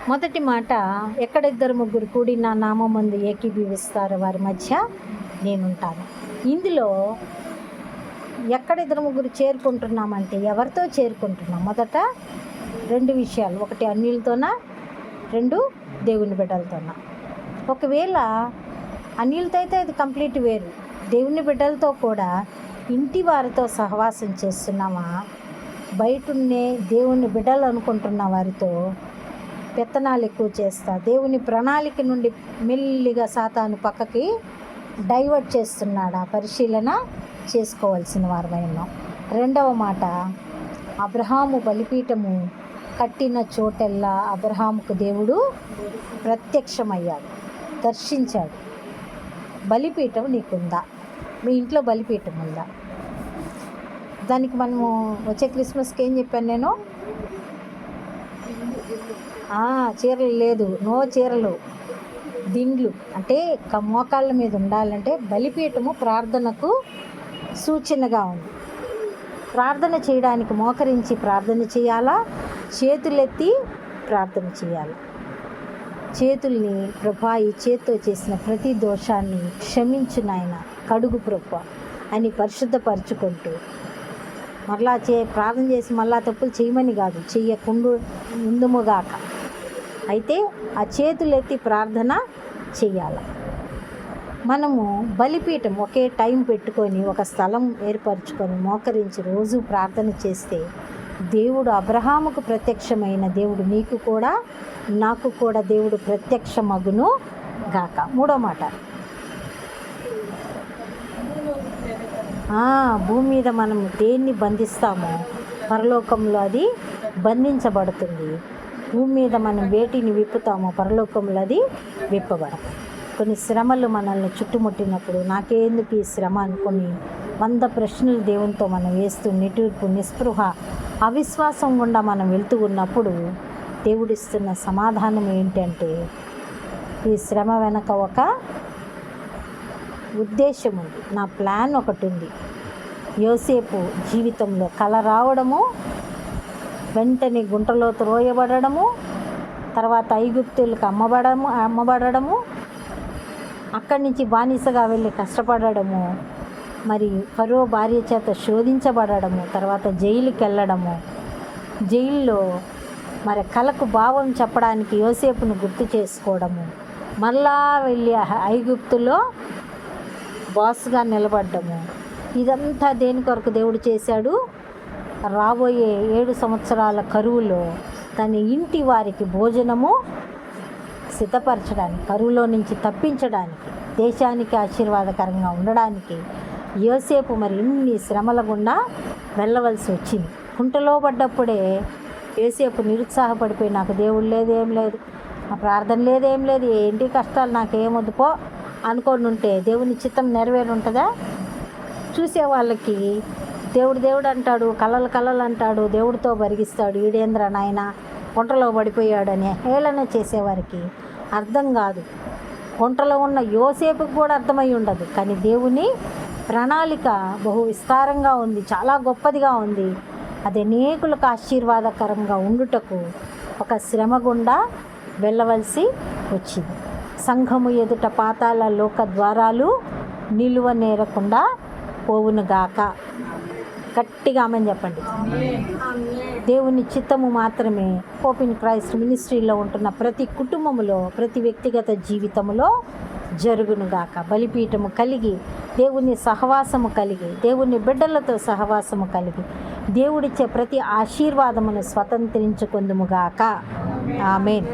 మొదటి మాట, ఎక్కడ ఇద్దరు ముగ్గురు కూడి నా నామమందు ఏకీభవిస్తారో వారి మధ్య నేనుంటాను. ఇందులో ఎక్కడ ఇద్దరు ముగ్గురు చేరుకుంటున్నామంటే ఎవరితో చేరుకుంటున్నాం? మొదట రెండు విషయాలు, ఒకటి అన్యులతోనా, రెండు దేవుని బిడ్డలతోనా. ఒకవేళ అన్యులతో అయితే అది కంప్లీట్ వేరు. దేవుని బిడ్డలతో కూడా ఇంటి వారితో సహవాసం చేస్తున్నామా, బయటన్నే దేవుని బిడ్డలు అనుకుంటున్న వారితో పెత్తనాలు ఎక్కువ చేస్తా దేవుని ప్రణాళిక నుండి మెల్లిగా సాతాను పక్కకి డైవర్ట్ చేస్తున్నాడా, పరిశీలన చేసుకోవాల్సిన వారమై ఉన్నాం. రెండవ మాట, అబ్రహాము బలిపీఠము కట్టిన చోటెల్లా అబ్రహాముకు దేవుడు ప్రత్యక్షమయ్యాడు, దర్శించాడు. బలిపీఠం నీకుందా? మీ ఇంట్లో బలిపీఠం ఉందా? దానికి మనము వచ్చే క్రిస్మస్కి ఏం చెప్పాను నేను? చీరలు లేదు, నో చీరలు, దిండ్లు. అంటే మోకాళ్ళ మీద ఉండాలంటే బలిపీఠము ప్రార్థనకు సూచనగా ఉంది. ప్రార్థన చేయడానికి మోకరించి ప్రార్థన చేయాలా, చేతులెత్తి ప్రార్థన చేయాలి. చేతుల్ని, ప్రభా ఈ చేత్తో చేసిన ప్రతి దోషాన్ని క్షమించు నాయన, కడుగు ప్రభా అని పరిశుద్ధపరచుకుంటూ మరలా ప్రార్థన చేసి మళ్ళా తప్పులు చేయమని కాదు, చెయ్యకుండా ముందుముగాక. అయితే ఆ చేతులెత్తి ప్రార్థన చెయ్యాలి. మనము బలిపీఠం ఒకే టైం పెట్టుకొని ఒక స్థలం ఏర్పరచుకొని మోకరించి రోజు ప్రార్థన చేస్తే దేవుడు అబ్రహాముకు ప్రత్యక్షమైన దేవుడు నీకు కూడా నాకు కూడా దేవుడు ప్రత్యక్షమగును గాక. మూడో మాట, భూమి మీద మనం దేన్ని బంధిస్తామో పరలోకంలో అది బంధించబడుతుంది. భూమి మీద మనం వేటిని విప్పుతామో పరలోకంలో అది విప్పబడదు. కొన్ని శ్రమలు మనల్ని చుట్టుముట్టినప్పుడు నాకేందుకు ఈ శ్రమ అనుకొని 100 ప్రశ్నలు దేవునితో మనం వేస్తూ నిట్టూర్పు, నిస్పృహ, అవిశ్వాసం గుండా మనం వెళ్తూ ఉన్నప్పుడు దేవుడిస్తున్న సమాధానం ఏంటంటే, ఈ శ్రమ వెనక ఒక ఉద్దేశం ఉంది, నా ప్లాన్ ఒకటి ఉంది. యోసేపు జీవితంలో కల రావడము, వెంటనే గుంటలో త్రోయబడము, తర్వాత ఐగుప్తులకు అమ్మబడము, అక్కడి నుంచి బానిసగా వెళ్ళి కష్టపడము, మరి ఫరో భార్య చేత శోధించబడము, తర్వాత జైలుకి వెళ్ళడము, జైల్లో మరి కలకు భావం చెప్పడానికి యోసేపును గుర్తు చేసుకోవడము, మళ్ళా వెళ్ళి ఐగుప్తులో బాస్గా నిలబడ్డము. ఇదంతా దేని కొరకు దేవుడు చేశాడు? రాబోయే 7 సంవత్సరాల కరువులో తన ఇంటి వారికి భోజనము సిద్ధపరచడానికి, కరువులో నుంచి తప్పించడానికి, దేశానికి ఆశీర్వాదకరంగా ఉండడానికి యోసేపు మరి ఇన్ని శ్రమల గుండా వెళ్ళవలసి వచ్చింది. కుంటలో పడ్డప్పుడే యోసేపు నిరుత్సాహపడిపోయి, నాకు దేవుడు లేదు, ఏం లేదు, నా ప్రార్థన లేదేం లేదు, ఏంటి కష్టాలు నాకేమొద్దు పో అనుకోని ఉంటే దేవుని చిత్తం నెరవేరు ఉంటుందా? చూసే వాళ్ళకి దేవుడు అంటాడు, కలలు అంటాడు, దేవుడితో బరిగిస్తాడు, ఈడేంద్ర నాయన గుంటలో పడిపోయాడని హేళన చేసేవారికి అర్థం కాదు. గుంటలో ఉన్న యోసేపుకు కూడా అర్థమై ఉండదు. కానీ దేవుని ప్రణాళిక బహు విస్తారంగా ఉంది, చాలా గొప్పదిగా ఉంది. అది అనేకులకు ఆశీర్వాదకరంగా ఉండుటకు ఒక శ్రమ గుండా వెళ్ళవలసి వచ్చింది. సంఘము ఎదుట పాతాళ లోక ద్వారాలు నిలువ నేరకుండా పోవునుగాక. గట్టిగా ఆమేన్ చెప్పండి. దేవుని చిత్తము మాత్రమే హోప్ ఇన్ క్రైస్ట్ మినిస్ట్రీలో ఉంటున్న ప్రతి కుటుంబములో, ప్రతి వ్యక్తిగత జీవితంలో జరుగునుగాక. బలిపీఠము కలిగి, దేవుని సహవాసము కలిగి, దేవుని బిడ్డలతో సహవాసము కలిగి, దేవుడిచ్చే ప్రతి ఆశీర్వాదమును స్వతంత్రించుకొందుముగాక. ఆమేన్.